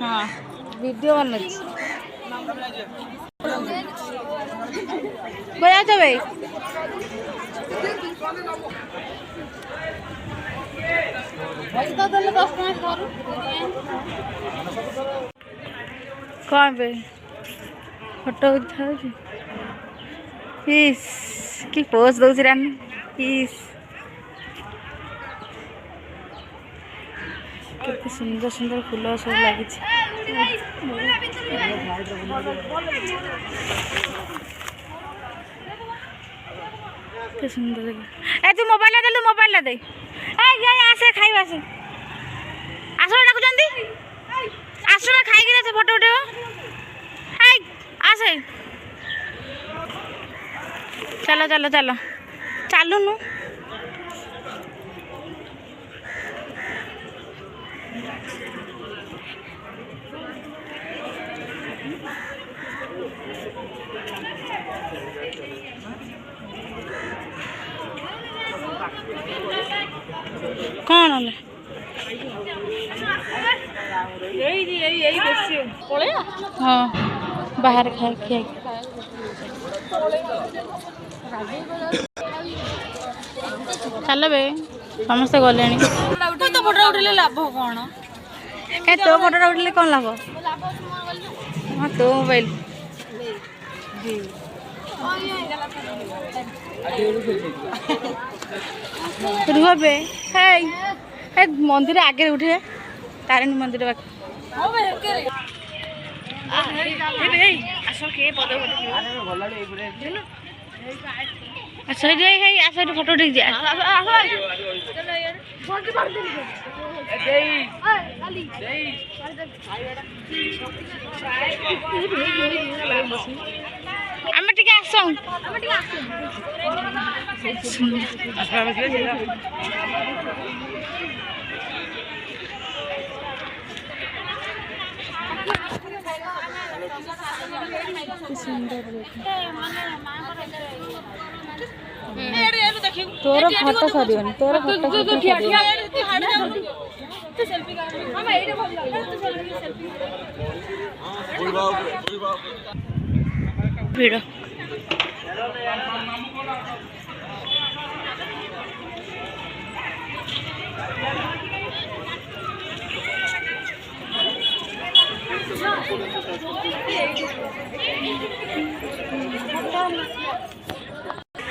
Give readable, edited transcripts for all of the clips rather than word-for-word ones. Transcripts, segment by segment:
हाँ वीडियो बन बजा तो भाई कौन पे फोटो उठा इस कि पोज दौर रानी इस केते सुंदर सुंदर फूल सब लगी सुंदर ए तू मोबाइल दे लू मोबाइल दे आसे खाइबा आसे आस डाकुचंदी आस खाई से फोटो उठेब आसे चलो चलो चलो चलुनु कौन हाँ बाहर खाए खाए चल बे समस्ते गले तो फोटो उठे लाभ कौन तो फोटो उठे कौन लाभ हाँ तो मोबाइल रुह बे मंदिर आगे उठे तारिणी मंदिर पाखे अच्छा आस फोटो उठे आम टे आस तोर फोटो सर तोर फोटो भिड़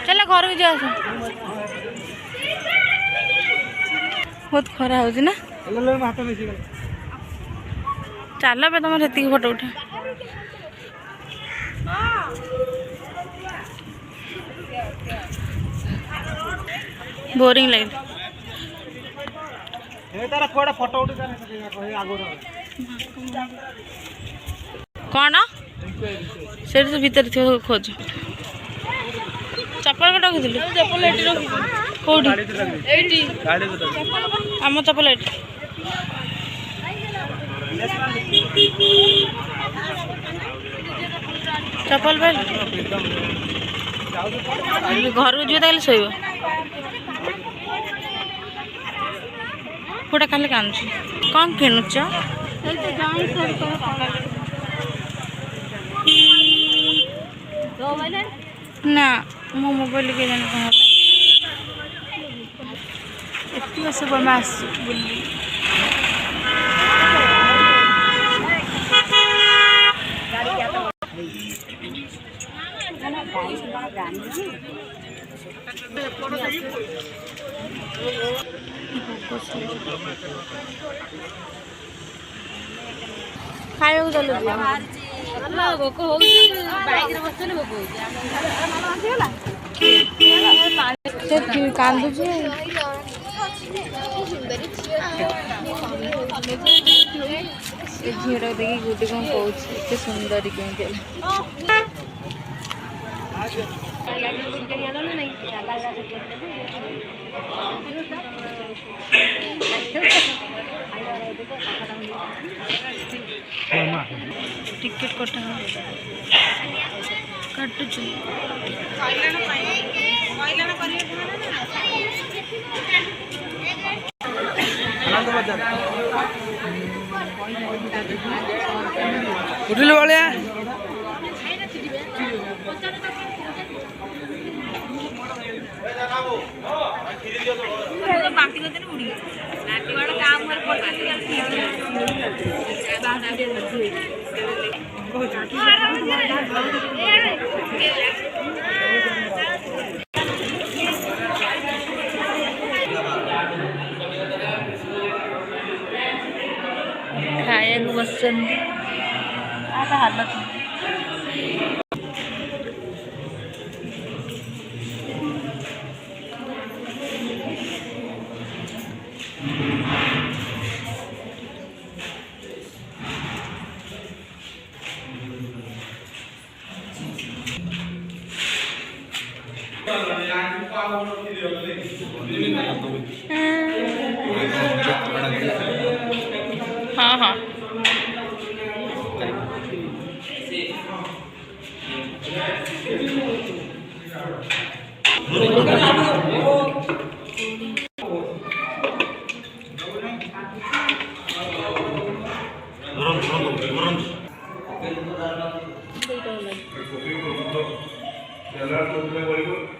चल घर को जा बहुत खरा हो ना चल पे तुम से फोटो उठा बोरिंग लगे कौन से भीतर खोज चप्पल कटा रखिलु चप्पल कौटी आम चप्पल चप्पल घर को जी शोब गोटे खाली कानुच कौन किणुच ना मो मोबाइल के जाने कौन एत सब आम आस खाया चलो भोक हो कांदु झीटा देखिए गोटे कौन कौन एत सुंदर कमी टिकेट कटा काटुच उठिल वाले खाया बसन आता हालत हाँ हाँ ಎಲ್ಲ